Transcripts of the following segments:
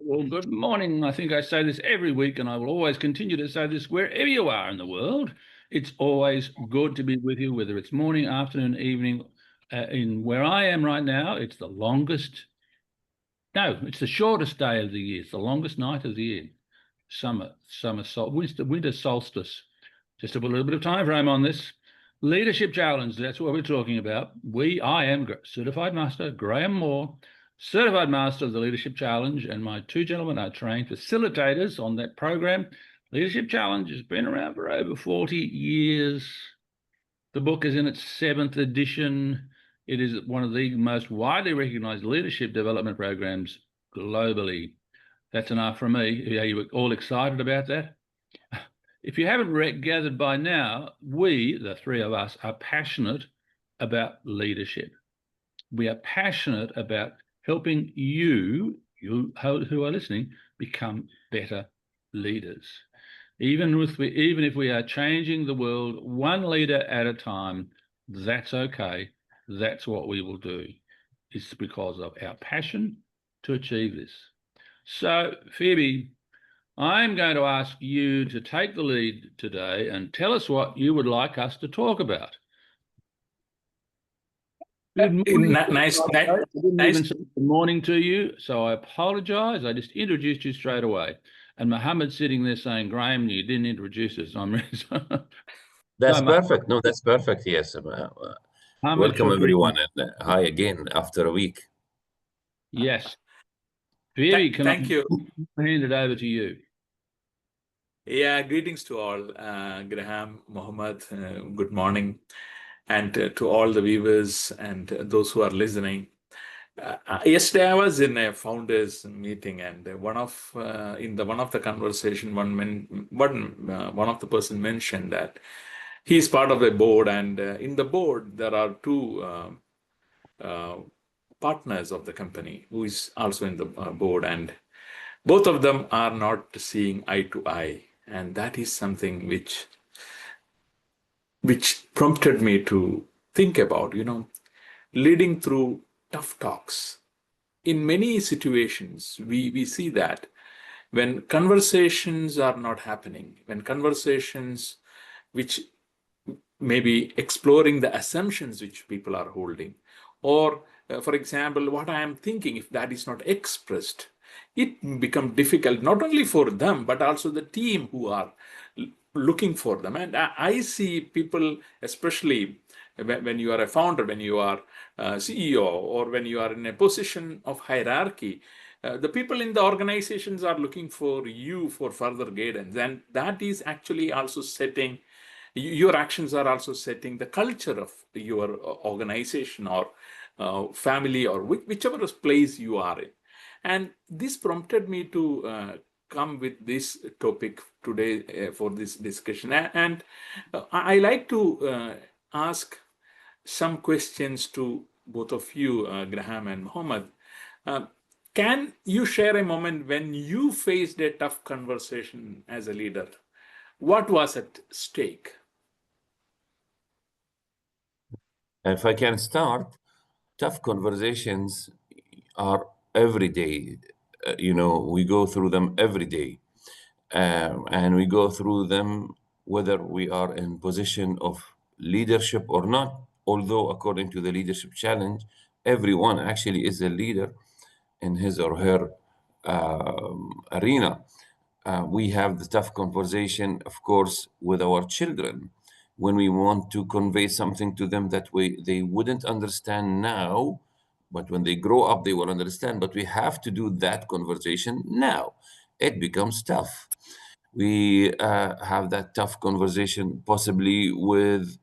Well, good morning. I think I say this every week, and I will always continue to say this wherever you are in the world. It's always good to be with you, whether it's morning, afternoon, evening. In where I am right now, it's the longest. No, it's the shortest day of the year. It's the longest night of the year. Winter solstice. Just a little bit of time frame on this. Leadership challenge. That's what we're talking about. I am certified master Graham Moore, certified master of the leadership challenge, and my two gentlemen are trained facilitators on that program. Leadership challenge has been around for over 40 years. The book is in its 7th edition. It is one of the most widely recognized leadership development programs globally. That's enough from me. Are you all excited about that? If you haven't gathered by now, we, the three of us, are passionate about leadership. We are passionate about helping you who are listening, become better leaders. Even if we are changing the world one leader at a time, that's okay. That's what we will do. It's because of our passion to achieve this. So, Phoebe, I'm going to ask you to take the lead today and tell us what you would like us to talk about. Good morning. Nice. I didn't even say good morning to you, so I apologize. I just introduced you straight away. And Mohammed's sitting there saying, Graham, you didn't introduce us. I'm really sorry. That's perfect. No, that's perfect. Yes. Welcome, everyone. And hi again after a week. Yes. Phoebe, thank you. Hand it over to you. Yeah, greetings to all. Graham, Mohammed, good morning. And to all the viewers and those who are listening. Yesterday, I was in a founders meeting, and one of the conversation, one of the person mentioned that he is part of a board, and in the board there are two partners of the company who is also in the board, and both of them are not seeing eye to eye, and that is something which prompted me to think about, leading through tough talks. In many situations, we see that when conversations are not happening, when conversations which may be exploring the assumptions which people are holding, or for example, what I am thinking, if that is not expressed, it becomes difficult not only for them, but also the team who are looking for them. And I see people, especially when you are a founder, when you are a CEO, or when you are in a position of hierarchy, the people in the organizations are looking for you for further guidance. And that is actually also setting, your actions are also setting the culture of your organization or family, or whichever place you are in. And this prompted me to come with this topic today for this discussion. And I like to ask some questions to both of you, Graham and Mohammed. Can you share a moment when you faced a tough conversation as a leader? What was at stake? If I can start, tough conversations are every day. We go through them every day. And we go through them whether we are in position of leadership or not. Although according to the leadership challenge, everyone actually is a leader in his or her arena. We have the tough conversation, of course, with our children when we want to convey something to them that they wouldn't understand now, but when they grow up, they will understand. But we have to do that conversation now. It becomes tough. We have that tough conversation possibly with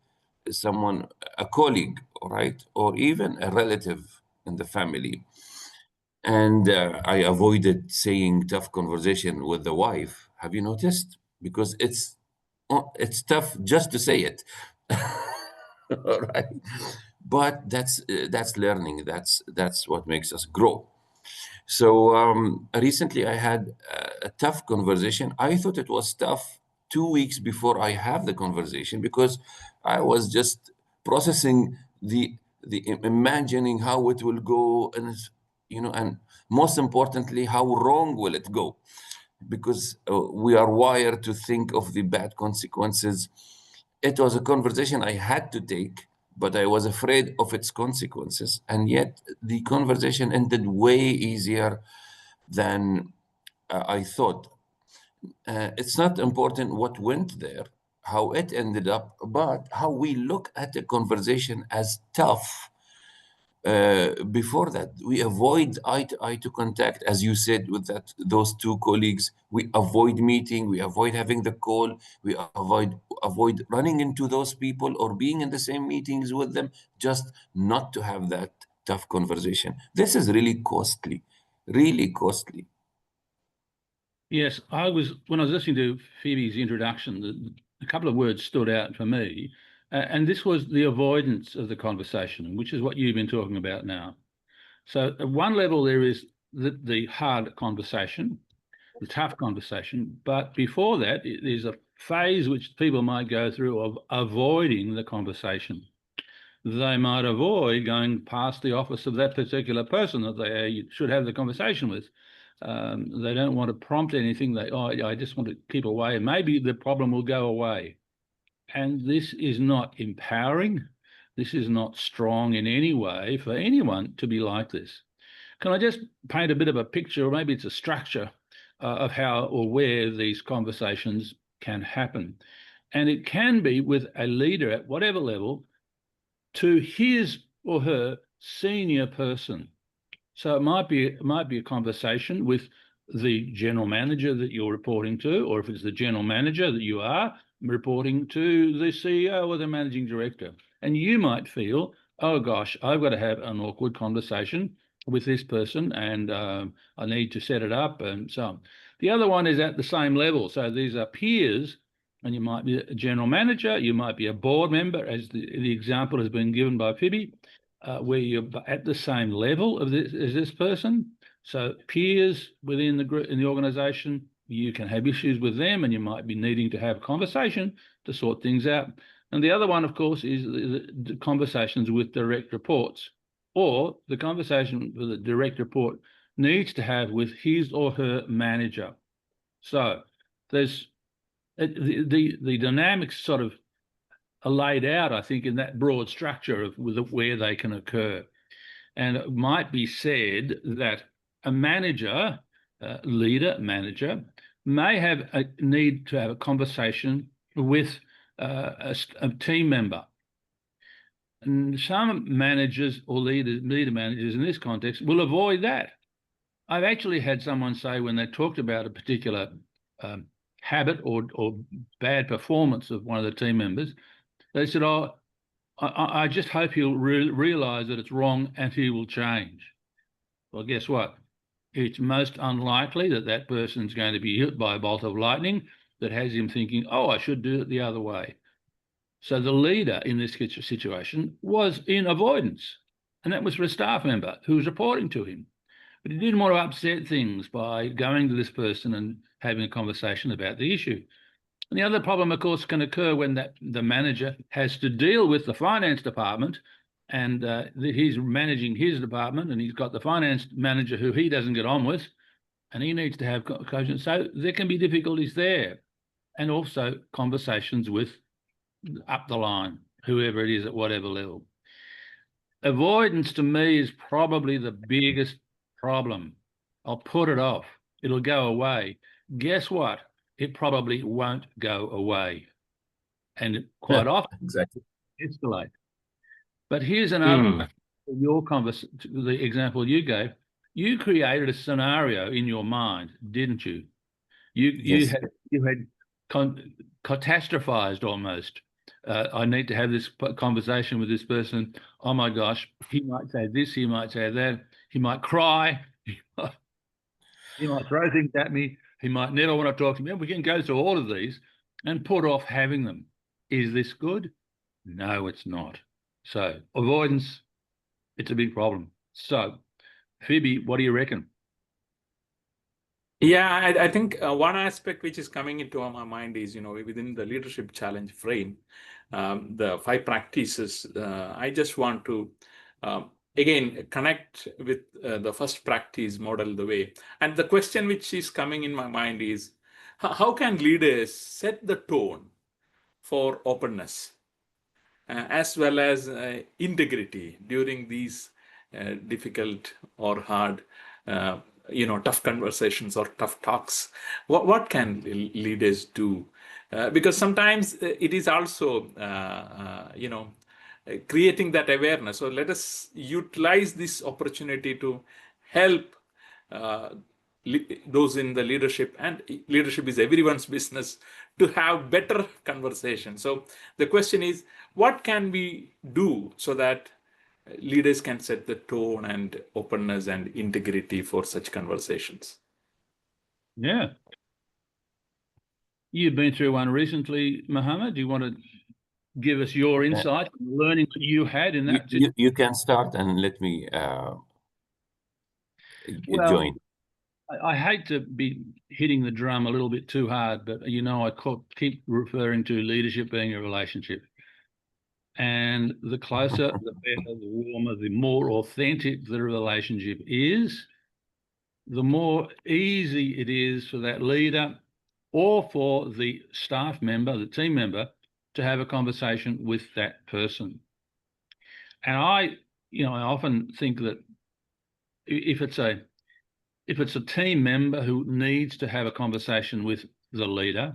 someone, a colleague, right? Or even a relative in the family. And I avoided saying tough conversation with the wife. Have you noticed? Because it's tough just to say it. All right. But that's learning. That's what makes us grow. So recently I had a tough conversation. I thought it was tough 2 weeks before I have the conversation, because I was just processing the imagining how it will go, and and most importantly, how wrong will it go? Because we are wired to think of the bad consequences. It was a conversation I had to take, but I was afraid of its consequences. And yet the conversation ended way easier than I thought. It's not important what went there, how it ended up, but how we look at the conversation as tough. Before that, we avoid eye to contact, as you said, with those two colleagues. We avoid meeting, we avoid having the call, we avoid running into those people or being in the same meetings with them, just not to have that tough conversation. This is really costly, really costly. Yes, when I was listening to Phoebe's introduction, a couple of words stood out for me, and this was the avoidance of the conversation, which is what you've been talking about now. So at one level, there is the hard conversation, the tough conversation, but before that, there's a phase which people might go through of avoiding the conversation. They might avoid going past the office of that particular person that they should have the conversation with. They don't want to prompt anything. I just want to keep away, and maybe the problem will go away. And this is not empowering. This is not strong in any way for anyone to be like this. Can I just paint a bit of a picture, or maybe it's a structure of how or where these conversations can happen? And it can be with a leader at whatever level to his or her senior person. So it might be a conversation with the general manager that you're reporting to, or if it's the general manager that you are reporting to, the CEO or the managing director. And you might feel, oh gosh, I've got to have an awkward conversation with this person, and I need to set it up, and so on. The other one is at the same level. So these are peers, and you might be a general manager, you might be a board member, as the example has been given by Phoebe, where you're at the same level of this as this person. So peers within the group, in the organization, you can have issues with them, and you might be needing to have a conversation to sort things out. And the other one, of course, is the conversations with direct reports, or the conversation that the direct report needs to have with his or her manager. So there's the dynamics sort of are laid out, I think, in that broad structure of where they can occur. And it might be said that a manager, leader, manager, may have a need to have a conversation with a team member. And some managers or leader managers in this context will avoid that. I've actually had someone say, when they talked about a particular habit or bad performance of one of the team members, they said, oh, I just hope he'll realize that it's wrong and he will change. Well, guess what? It's most unlikely that that person's going to be hit by a bolt of lightning that has him thinking, oh, I should do it the other way. So the leader in this situation was in avoidance, and that was for a staff member who was reporting to him. But he didn't want to upset things by going to this person and having a conversation about the issue. And the other problem, of course, can occur when the manager has to deal with the finance department, and he's managing his department, and he's got the finance manager who he doesn't get on with, and he needs to have conversation. So there can be difficulties there, and also conversations with up the line, whoever it is at whatever level. Avoidance to me is probably the biggest problem. I'll put it off. It'll go away. Guess what? It probably won't go away. And quite often, Exactly. escalate. But here's another, the example you gave. You created a scenario in your mind, didn't you? You had catastrophized almost. I need to have this conversation with this person. Oh my gosh, he might say this, he might say that, he might cry, he might throw things at me, he might never want to talk to me. We can go through all of these and put off having them. Is this good? No, it's not. So avoidance, it's a big problem. So Phoebe, what do you reckon? Yeah, I think one aspect which is coming into my mind is, within the leadership challenge frame, the 5 practices, I just want to again, connect with the first practice model the way. And the question which is coming in my mind is, how can leaders set the tone for openness as well as integrity during these difficult or hard, tough conversations or tough talks? What can leaders do? Because sometimes it is also, creating that awareness. So let us utilize this opportunity to help those in the leadership, and leadership is everyone's business, to have better conversation. So the question is, what can we do so that leaders can set the tone and openness and integrity for such conversations? Yeah. You've been through one recently, Mohammed. Do you want to give us your insight, learning that you had in that? You can start and let me join. I hate to be hitting the drum a little bit too hard, but I keep referring to leadership being a relationship. And the closer, the better, the warmer, the more authentic the relationship is, the more easy it is for that leader or for the staff member, the team member, to have a conversation with that person. And I often think that if it's a team member who needs to have a conversation with the leader,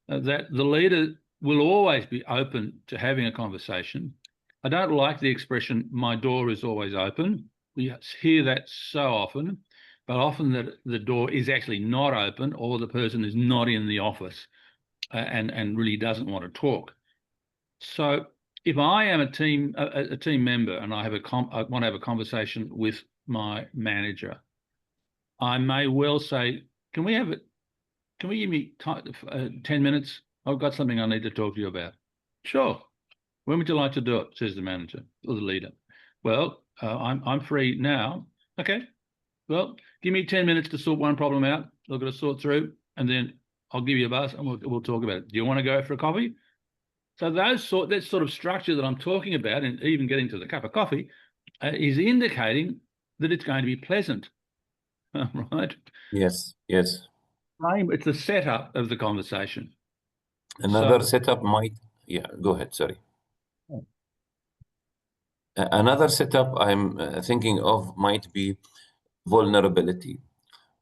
that the leader will always be open to having a conversation. I don't like the expression, my door is always open. We hear that so often, but often that the door is actually not open, or the person is not in the office and really doesn't want to talk. So if I am a team member and I want to have a conversation with my manager, I may well say, can we give me 10 minutes? I've got something I need to talk to you about. Sure. When would you like to do it? Says the manager or the leader. Well, I'm free now. Okay. Well, give me 10 minutes to sort one problem out. I've got to sort through, and then I'll give you a buzz and we'll talk about it. Do you want to go for a coffee? So that sort of structure that I'm talking about, and even getting to the cup of coffee, is indicating that it's going to be pleasant. Right? Yes. It's the setup of the conversation. Another setup might, go ahead, sorry. Another setup I'm thinking of might be vulnerability.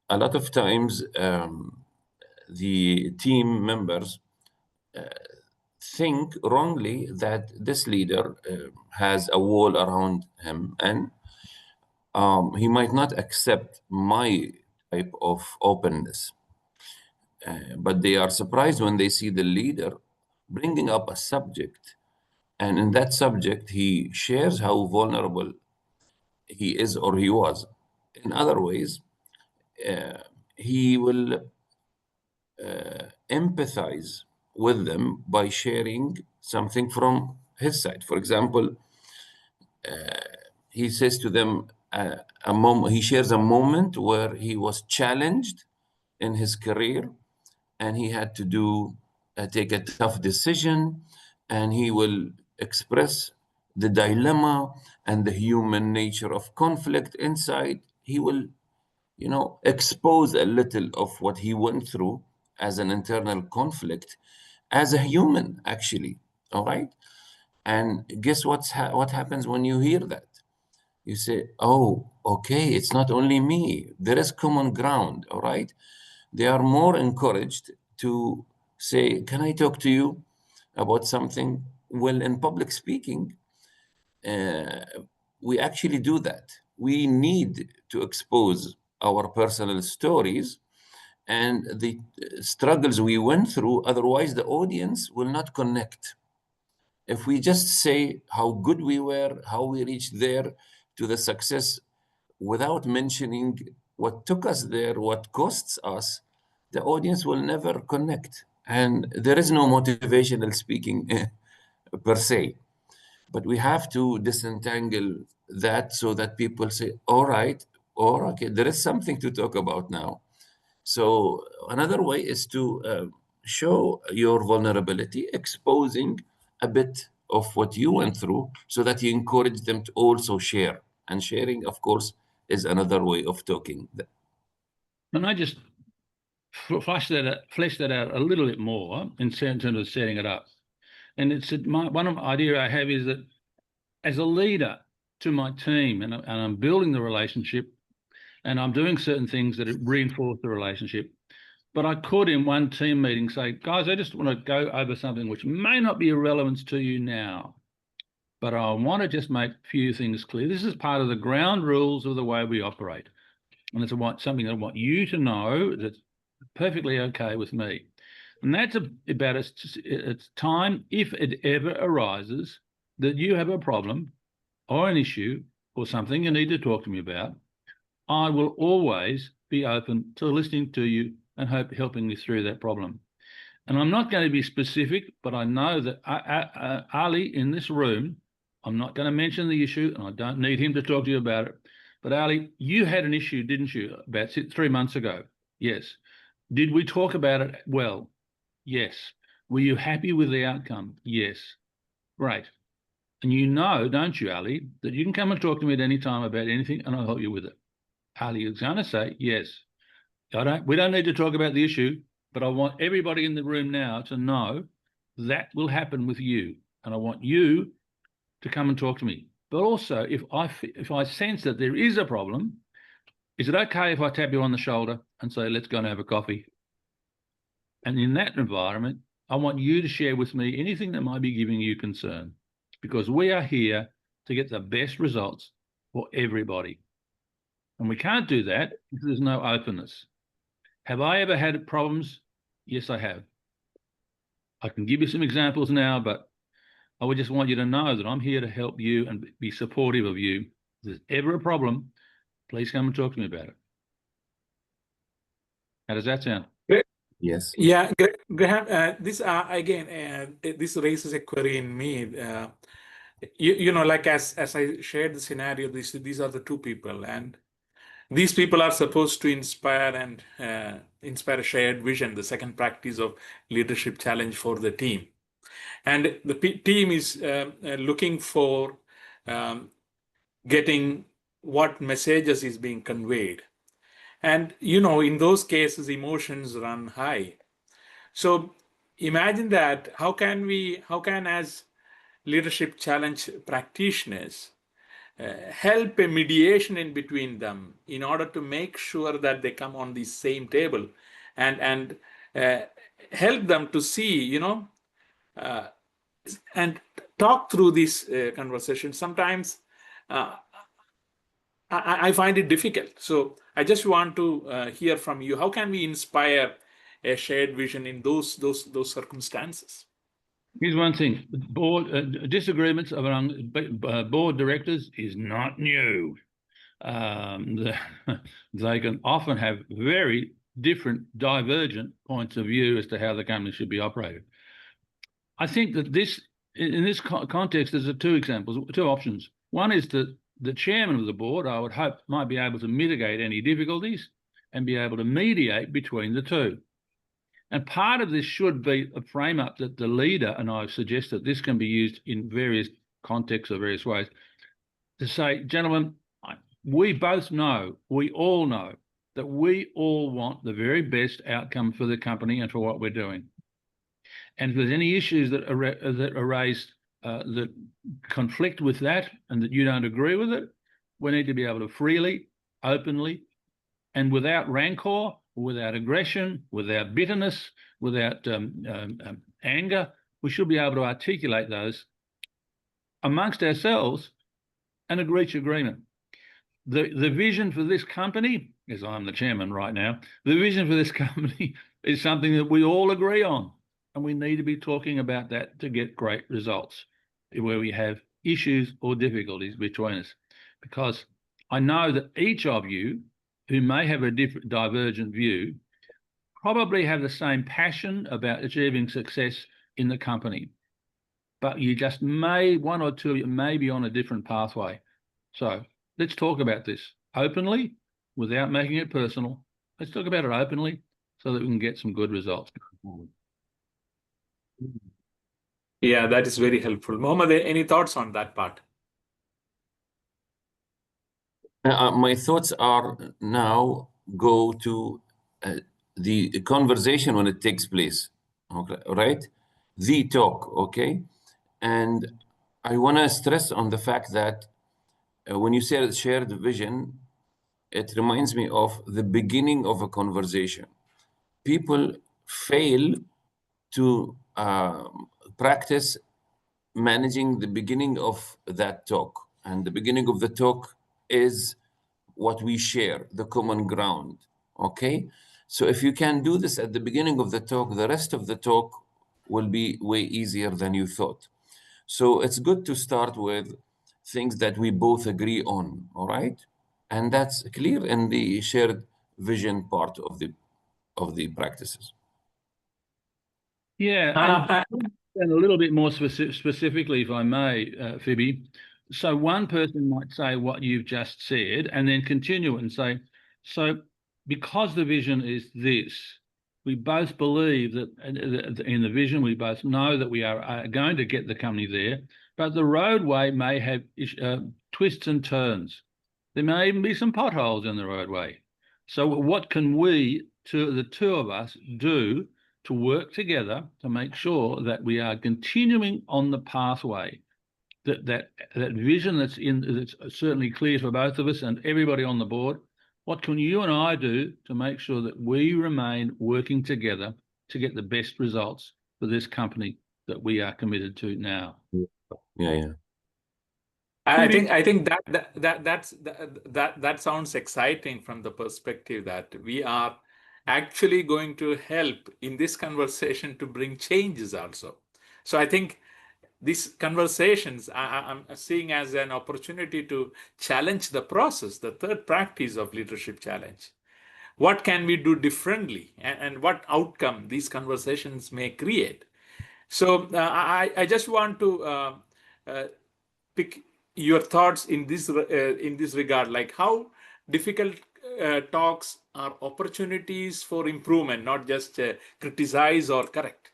A lot of times, the team members think wrongly that this leader has a wall around him, and he might not accept my type of openness. But they are surprised when they see the leader bringing up a subject, and in that subject, he shares how vulnerable he is or he was. In other ways, he will empathize with them by sharing something from his side. For example, he says to them he shares a moment where he was challenged in his career and he had to take a tough decision, and he will express the dilemma and the human nature of conflict inside. He will expose a little of what he went through as an internal conflict as a human, actually. All right. And guess what happens when you hear that? You say, oh, okay, it's not only me. There is common ground. All right. They are more encouraged to say, can I talk to you about something? Well, in public speaking, we actually do that. We need to expose our personal stories and the struggles we went through. Otherwise, the audience will not connect. If we just say how good we were, how we reached there to the success, without mentioning what took us there, what costs us, the audience will never connect. And there is no motivational speaking per se. But we have to disentangle that so that people say, all right, or okay, there is something to talk about now. So another way is to show your vulnerability, exposing a bit of what you went through so that you encourage them to also share. And sharing, of course, is another way of talking. And I just flesh that out a little bit more in terms of setting it up. And it's one idea I have is that as a leader to my team, and I'm building the relationship, and I'm doing certain things that reinforce the relationship. But I could, in one team meeting, say, guys, I just want to go over something which may not be of relevance to you now, but I want to just make a few things clear. This is part of the ground rules of the way we operate. And it's something I want you to know that's perfectly okay with me. And that's about it's time, if it ever arises, that you have a problem or an issue or something you need to talk to me about, I will always be open to listening to you and helping you through that problem. And I'm not going to be specific, but I know that Ali in this room, I'm not going to mention the issue, and I don't need him to talk to you about it. But Ali, you had an issue, didn't you, about 3 months ago? Yes. Did we talk about it? Well, yes. Were you happy with the outcome? Yes. Great. And you know, don't you, Ali, that you can come and talk to me at any time about anything, and I'll help you with it. Ali is going to say, yes. We don't need to talk about the issue, but I want everybody in the room now to know that will happen with you. And I want you to come and talk to me. But also, if I sense that there is a problem, is it okay if I tap you on the shoulder and say, let's go and have a coffee? And in that environment, I want you to share with me anything that might be giving you concern, because we are here to get the best results for everybody. And we can't do that if there's no openness. Have I ever had problems? Yes, I have. I can give you some examples now, but I would just want you to know that I'm here to help you and be supportive of you. If there's ever a problem, please come and talk to me about it. How does that sound? Yes. Yeah, Graham, this again, this raises a query in me. You know, like as I shared the scenario, these are the two people, and these people are supposed to inspire and inspire a shared vision, the second practice of leadership challenge for the team. And the team is looking for getting what messages is being conveyed. And, you know, in those cases, emotions run high. So imagine that, how can as leadership challenge practitioners help a mediation in between them in order to make sure that they come on the same table and help them to see, you know, and talk through this conversation. Sometimes I find it difficult. So I just want to hear from you. How can we inspire a shared vision in those circumstances? Here's one thing: disagreements among board directors is not new. They can often have very different, divergent points of view as to how the company should be operated. I think that in this context, there's two options. One is that the chairman of the board, I would hope, might be able to mitigate any difficulties and be able to mediate between the two. And part of this should be a frame up that the leader, and I suggest that this can be used in various contexts or various ways, to say, gentlemen, we all know that we all want the very best outcome for the company and for what we're doing. And if there's any issues that arise that conflict with that and that you don't agree with it, we need to be able to freely, openly, and without rancor, without aggression, without bitterness, without anger, we should be able to articulate those amongst ourselves and reach agreement. The vision for this company, as I'm the chairman right now, the vision for this company is something that we all agree on. And we need to be talking about that to get great results where we have issues or difficulties between us. Because I know that each of you who may have a different divergent view probably have the same passion about achieving success in the company. But you just one or two of you may be on a different pathway. So let's talk about this openly without making it personal. Let's talk about it openly so that we can get some good results going forward. Yeah, that is very helpful. Mohammed, any thoughts on that part? My thoughts are now go to the conversation when it takes place, okay, right? The talk, okay? And I want to stress on the fact that when you say shared vision, it reminds me of the beginning of a conversation. People fail to practice managing the beginning of that talk. And the beginning of the talk is what we share, the common ground. Okay? So if you can do this at the beginning of the talk, the rest of the talk will be way easier than you thought. So it's good to start with things that we both agree on, all right? And that's clear in the shared vision part of the practices. Yeah, Uh, and a little bit more specifically, if I may, Phoebe. So one person might say what you've just said, and then continue and say, so because the vision is this, we both believe that in the vision, we both know that we are going to get the company there, but the roadway may have twists and turns. There may even be some potholes in the roadway. So what can we, the two of us, do to work together to make sure that we are continuing on the pathway, that vision that's certainly clear for both of us and everybody on the board? What can you and I do to make sure that we remain working together to get the best results for this company that we are committed to now? Yeah. I Phoebe? think that sounds exciting from the perspective that we are actually going to help in this conversation to bring changes also. So I think these conversations I'm seeing as an opportunity to challenge the process, the third practice of leadership challenge. What can we do differently, and what outcome these conversations may create? So I just want to uh, pick your thoughts in this regard, like how difficult talks are opportunities for improvement, not just criticize or correct.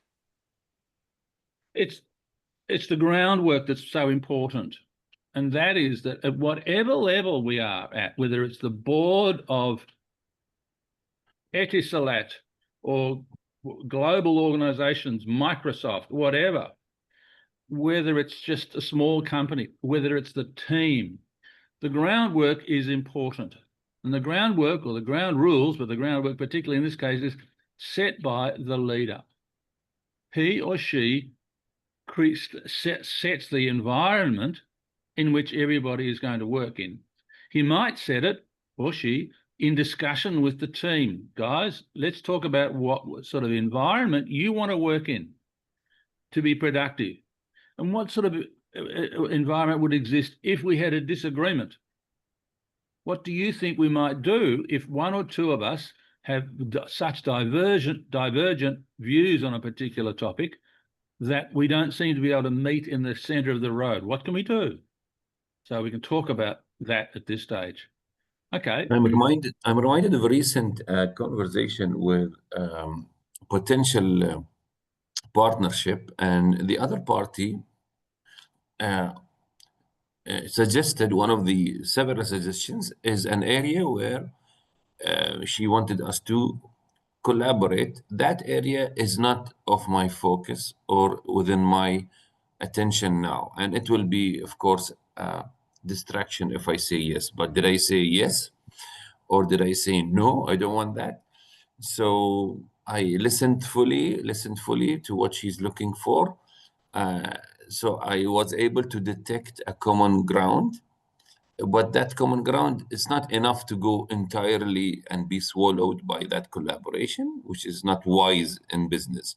It's the groundwork that's so important. And that is that at whatever level we are at, whether it's the board of Etisalat or global organizations, Microsoft, whatever, whether it's just a small company, whether it's the team, the groundwork is important. And the groundwork, or the ground rules, but the groundwork particularly in this case, is set by the leader. He or she sets the environment in which everybody is going to work in. He might set it, or she, in discussion with the team. Guys, let's talk about what sort of environment you want to work in to be productive, and what sort of environment would exist if we had a disagreement. What do you think we might do if one or two of us have such divergent views on a particular topic that we don't seem to be able to meet in the center of the road? What can we do? So we can talk about that at this stage. Okay. I'm reminded of a recent conversation with potential partnership, and the other party uh, suggested one of the several suggestions is an area where she wanted us to collaborate. That area is not of my focus or within my attention now, and it will be, of course, distraction if I say yes. But did I say yes, or did I say no? I don't want that. So I listened fully to what she's looking for. Uh, so I was able to detect a common ground, but that common ground is not enough to go entirely and be swallowed by that collaboration, which is not wise in business.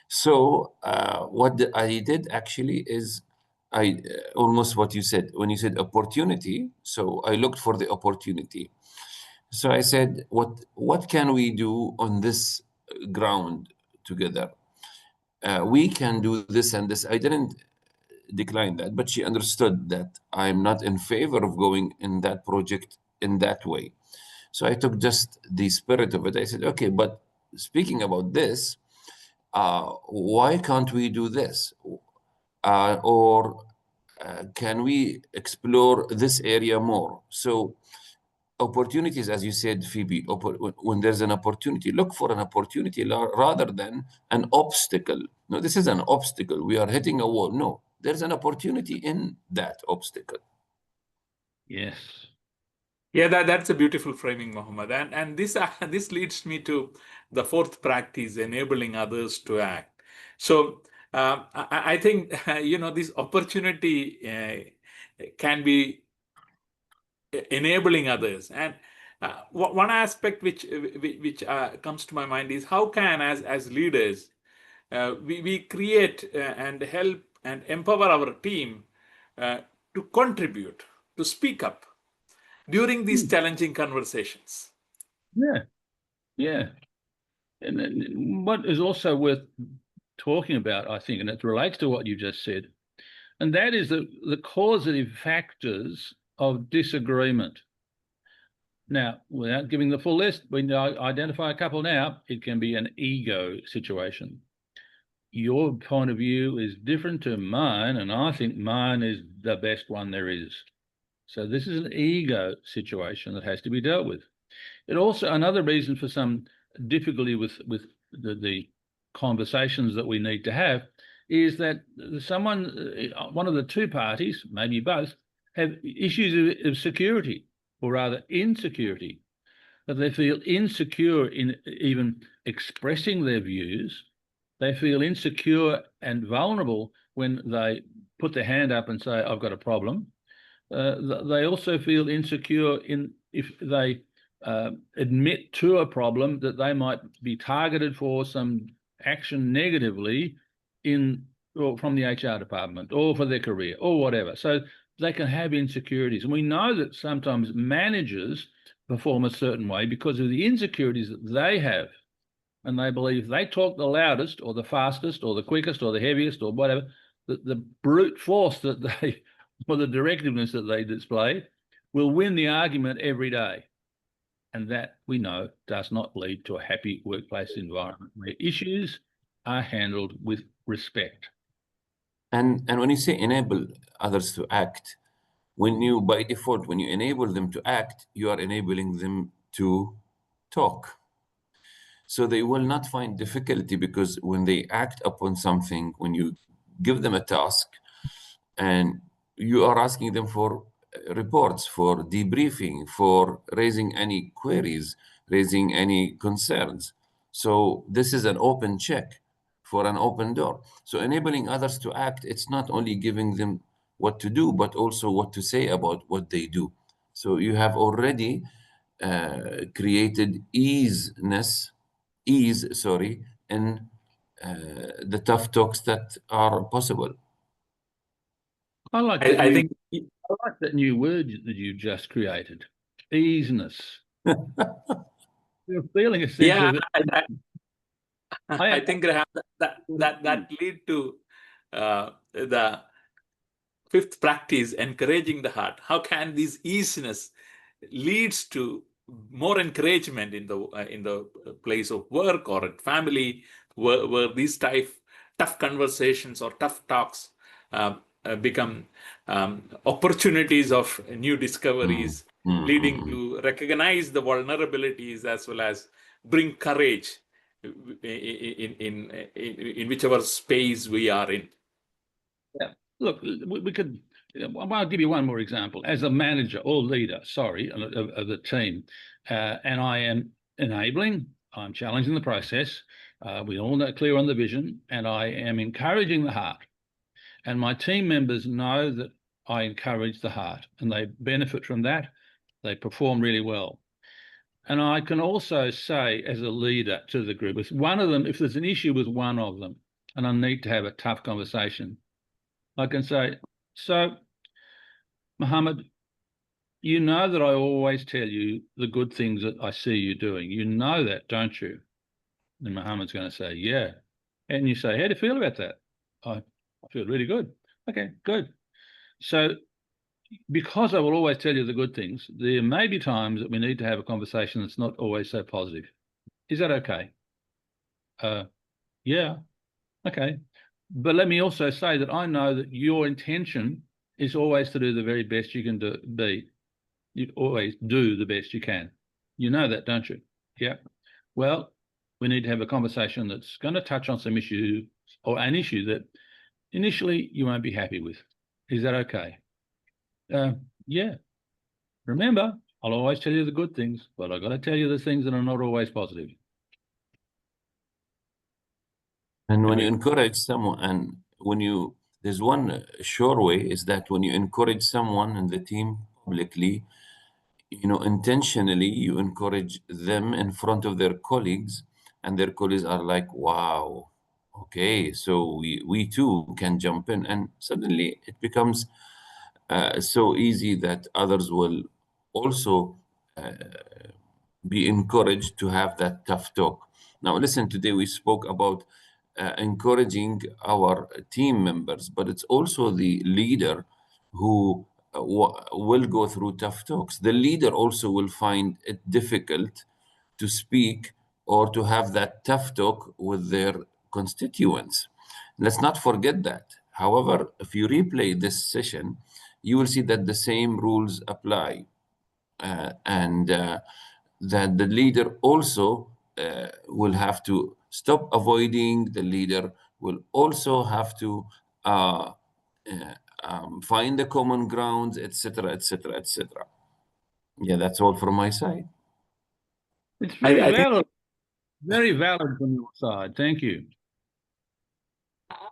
So I did actually is I almost what you said when you said opportunity. So I looked for the opportunity. So I said, what can we do on this ground together? We can do this and this. I didn't decline that, but she understood that I'm not in favor of going in that project in that way. So I took just the spirit of it. I said, okay, but speaking about this, why can't we do this? or can we explore this area more? So opportunities, as you said, Phoebe, when there's an opportunity, look for an opportunity rather than an obstacle. No, this is an obstacle. We are hitting a wall. No, there's an opportunity in that obstacle. Yes. Yeah, that's a beautiful framing, Mohammed. And this this leads me to the fourth practice, enabling others to act. So I think this opportunity can be enabling others. And one aspect which comes to my mind is how can, as leaders, we create and help and empower our team to contribute, to speak up during these challenging conversations. Yeah. Yeah. And what is also worth talking about, I think, and it relates to what you just said, and that is the causative factors of disagreement. Now, without giving the full list, we identify a couple now. It can be an ego situation. Your point of view is different to mine, and I think mine is the best one there is. So this is an ego situation that has to be dealt with. It also, another reason for some difficulty with the conversations that we need to have is that one of the two parties, maybe both, have issues of security, or rather insecurity, that they feel insecure in even expressing their views. They feel insecure and vulnerable when they put their hand up and say, I've got a problem. They also feel insecure if they admit to a problem that they might be targeted for some action negatively from the HR department or for their career or whatever. So they can have insecurities. And we know that sometimes managers perform a certain way because of the insecurities that they have. And they believe they talk the loudest or the fastest or the quickest or the heaviest or whatever, the brute force that they, or the directiveness that they display will win the argument every day. And that, we know, does not lead to a happy workplace environment where issues are handled with respect. And when you say enable others to act, by default, when you enable them to act, you are enabling them to talk. So they will not find difficulty, because when they act upon something, when you give them a task and you are asking them for reports, for debriefing, for raising any queries, raising any concerns. So this is an open check for an open door. So enabling others to act, it's not only giving them what to do, but also what to say about what they do. So you have already created ease, in the tough talks that are possible. I like that new word that you just created, easiness. You're feeling a sense of it. I think that lead to the fifth practice, encouraging the heart. How can this easiness leads to more encouragement in the place of work or at family, where these tough conversations or tough talks become opportunities of new discoveries, leading to recognize the vulnerabilities as well as bring courage in whichever space we are in. Yeah. Look, we could. I'll give you one more example. As a manager or leader, of the team, and I am enabling, I'm challenging the process. We all are clear on the vision, and I am encouraging the heart. And my team members know that I encourage the heart, and they benefit from that. They perform really well. And I can also say, as a leader to the group, if there's an issue with one of them, and I need to have a tough conversation, I can say, so, Mohammed, you know that I always tell you the good things that I see you doing. You know that, don't you? And Mohammed's going to say, yeah. And you say, how do you feel about that? I feel really good. Okay, good. So because I will always tell you the good things, there may be times that we need to have a conversation that's not always so positive. Is that okay? Yeah. Okay. But let me also say that I know that your intention is always to do the very best you can be. You always do the best you can. You know that, don't you? Yeah. Well, we need to have a conversation that's going to touch on some issue or an issue that initially you won't be happy with. Is that okay? Yeah. Remember, I'll always tell you the good things, but I've got to tell you the things that are not always positive. And when you encourage someone, and when you, there's one sure way is that when you encourage someone in the team publicly, intentionally, you encourage them in front of their colleagues, and their colleagues are like, wow, okay, so we too can jump in. And suddenly it becomes so easy that others will also be encouraged to have that tough talk. Now, listen, today we spoke about encouraging our team members, but it's also the leader who will go through tough talks. The leader also will find it difficult to speak or to have that tough talk with their constituents. Let's not forget that. However, if you replay this session, you will see that the same rules apply. And that the leader also will have to stop avoiding. The leader will also have to find the common grounds, etc., etc., etc. Yeah, that's all from my side. It's very I think valid, very valid from your side. Thank you.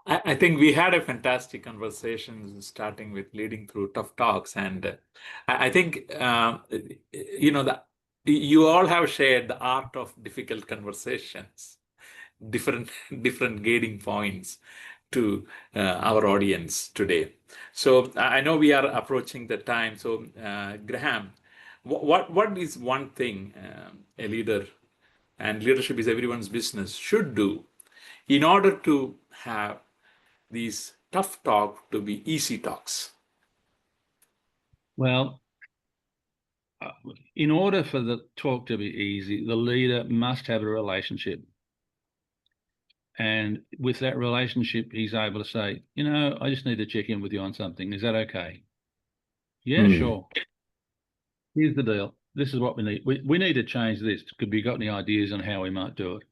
I think we had a fantastic conversation starting with leading through tough talks, and I think that you all have shared the art of difficult conversations, different different gating points to our audience today. So I know we are approaching the time. So Graham, what is one thing a leader, and leadership is everyone's business, should do in order to have these tough talk to be easy talks? Well, in order for the talk to be easy, the leader must have a relationship. And with that relationship, he's able to say, I just need to check in with you on something. Is that okay? Yeah, sure. Here's the deal. This is what we need. We need to change this. Could we got any ideas on how we might do it?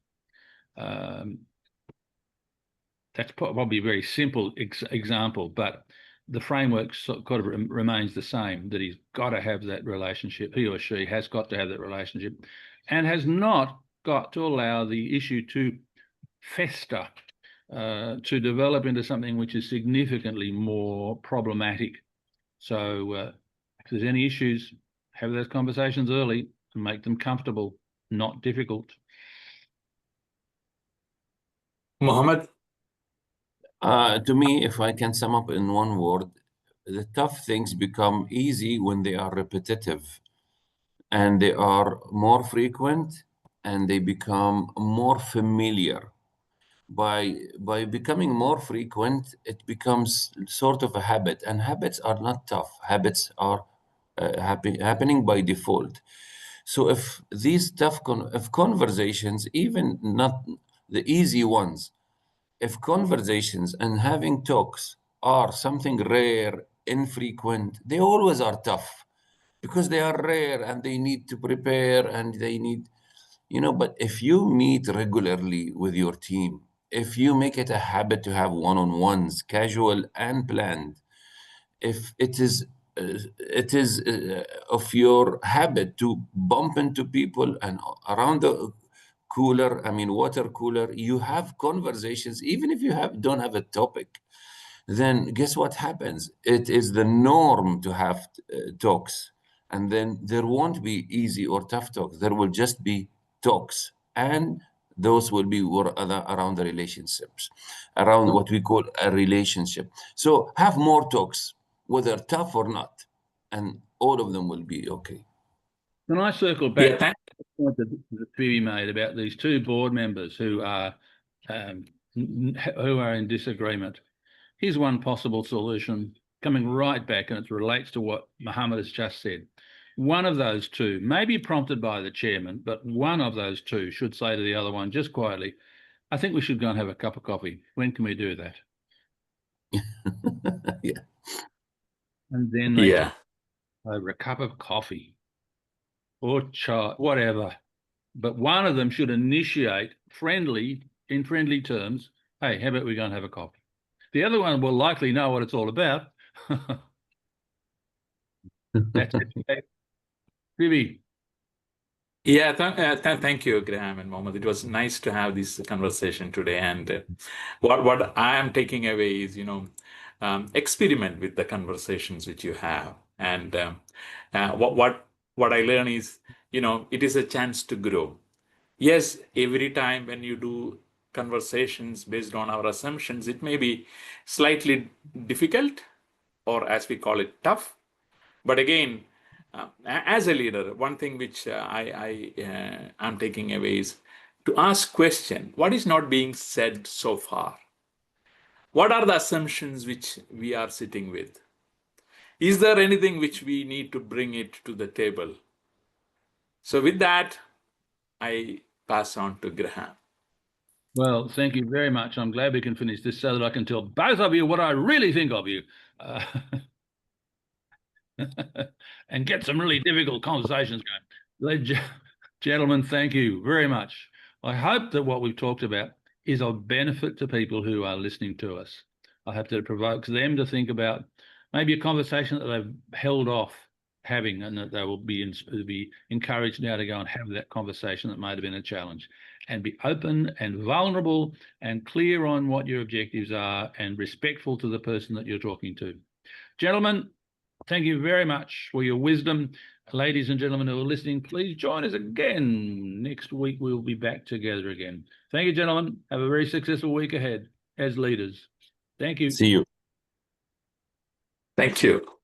That's probably a very simple example, but the framework sort of remains the same, that he's got to have that relationship. He or she has got to have that relationship and has not got to allow the issue to fester, to develop into something which is significantly more problematic. So if there's any issues, have those conversations early and make them comfortable, not difficult. Mohammed? To me, if I can sum up in one word, the tough things become easy when they are repetitive, and they are more frequent, and they become more familiar. By becoming more frequent, it becomes sort of a habit, and habits are not tough. Habits are happening by default. So if these tough if conversations, even not the easy ones, if conversations and having talks are something rare, infrequent, they always are tough because they are rare and they need to prepare and they need, but if you meet regularly with your team, if you make it a habit to have one-on-ones, casual and planned, if it is of your habit to bump into people and around the cooler, water cooler, you have conversations, even if you don't have a topic, then guess what happens? It is the norm to have talks. And then there won't be easy or tough talks. There will just be talks. And those will be around the relationships, around what we call a relationship. So have more talks, whether tough or not, and all of them will be okay. Can I circle back to the point that Phoebe made about these two board members who are in disagreement? Here's one possible solution coming right back, and it relates to what Mohammed has just said. One of those two, maybe prompted by the chairman, but one of those two should say to the other one just quietly, I think we should go and have a cup of coffee. When can we do that? Yeah. And then they Yeah. talk over a cup of coffee or chai, whatever. But one of them should initiate in friendly terms, hey, how about we go and have a coffee? The other one will likely know what it's all about. That's it. Phoebe. Yeah, thank you, Graham and Mohammed. It was nice to have this conversation today. And what I am taking away is, experiment with the conversations which you have. And what I learn is, it is a chance to grow. Yes, every time when you do conversations based on our assumptions, it may be slightly difficult, or as we call it, tough. But again, as a leader, one thing which I'm taking away is to ask question: what is not being said so far? What are the assumptions which we are sitting with? Is there anything which we need to bring it to the table? So with that, I pass on to Graham. Well, thank you very much. I'm glad we can finish this so that I can tell both of you what I really think of you. And get some really difficult conversations going. Gentlemen, thank you very much. I hope that what we've talked about is of benefit to people who are listening to us. I hope that it provokes them to think about maybe a conversation that they've held off having, and that they will be encouraged now to go and have that conversation that might have been a challenge, and be open and vulnerable and clear on what your objectives are and respectful to the person that you're talking to. Gentlemen, thank you very much for your wisdom. Ladies and gentlemen who are listening, please join us again. Next week, we'll be back together again. Thank you, gentlemen. Have a very successful week ahead as leaders. Thank you. See you. Thank you.